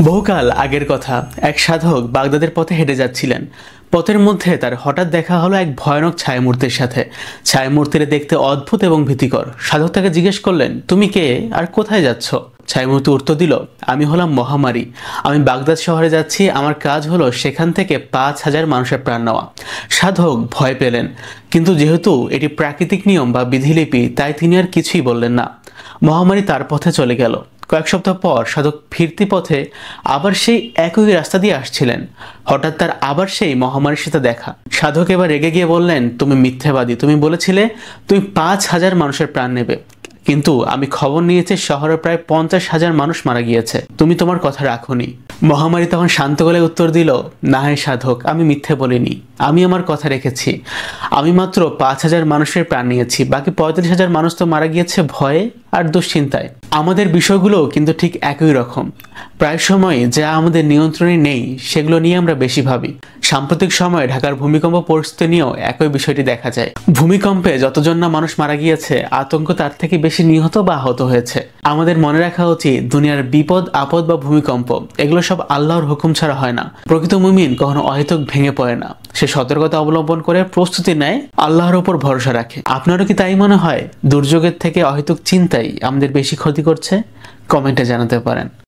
বহুকাল আগের কথা, এক সাধক বাগদাদের পথে হেঁটে যাচ্ছিলেন। পথের মধ্যে তার হঠাৎ দেখা হলো এক ভয়ানক ছায়ামূর্তির সাথে। ছায়ামূর্তিটা দেখতে অদ্ভুত এবং ভীতিকর। সাধক তাকে জিজ্ঞেস করলেন, তুমি কে আর কোথায় যাচ্ছ? ছায়ামূর্তি উত্তর দিল, আমি হলাম মহামারী। আমি বাগদাদ শহরে যাচ্ছি। আমার কাজ হলো সেখান থেকে 5,000 মানুষের প্রাণ নেওয়া। সাধক ভয় পেলেন, কিন্তু যেহেতু এটি প্রাকৃতিক নিয়ম বা বিধিলিপি, তাই তিনি আর কিছুই বললেন না। মহামারী তার পথে চলে গেল। কয়েক সপ্তাহ পর সাধক ফিরতি পথে আবার সেই একই রাস্তা দিয়ে আসছিলেন। হঠাৎ তার আবার সেই মহামারীর সাথে দেখা। সাধক এবার রেগে গিয়ে বললেন, তুমি মিথ্যাবাদী। তুমি বলেছিলে তুমি 5,000 মানুষের প্রাণ নেবে, কিন্তু আমি খবর নিয়েছি শহরে প্রায় 50,000 মানুষ মারা গিয়েছে। তুমি তোমার কথা রাখোনি। মহামারী তখন শান্ত গলায় উত্তর দিল, না হে সাধক, আমি মিথ্যে বলিনি। আমি আমার কথা রেখেছি। আমি মাত্র 5,000 মানুষের প্রাণ নিয়েছি। বাকি 35,000 মানুষ তো মারা গিয়েছে ভয়ে আর দুশ্চিন্তায়। আমাদের বিষয়গুলো কিন্তু ঠিক একই রকম। প্রায় সময় যা আমাদের নিয়ন্ত্রণে নেই সেগুলো নিয়ে আমরা বেশি ভাবি। সাম্প্রতিক সময়ে ঢাকার ভূমিকম্প পরিস্থিতি নিয়েও একই বিষয়টি দেখা যায়। ভূমিকম্পে যতজন না মানুষ মারা গিয়েছে, আতঙ্ক তার থেকে বেশি নিহত বা আহত হয়েছে। আমাদের মনে রাখা উচিত, দুনিয়ার বিপদ আপদ বা ভূমিকম্প এগুলো সব আল্লাহর হুকুম ছাড়া হয় না। প্রকৃত মুমিন কখনো অহেতুক ভেঙে পড়ে না। সে সতর্কতা অবলম্বন করে প্রস্তুতি নেয়, আল্লাহর উপর ভরসা রাখে। আপনারও কি তাই মনে হয়? দুর্যোগের থেকে অহেতুক চিন্তাই আমাদের বেশি ক্ষতি করছে? কমেন্টে জানাতে পারেন।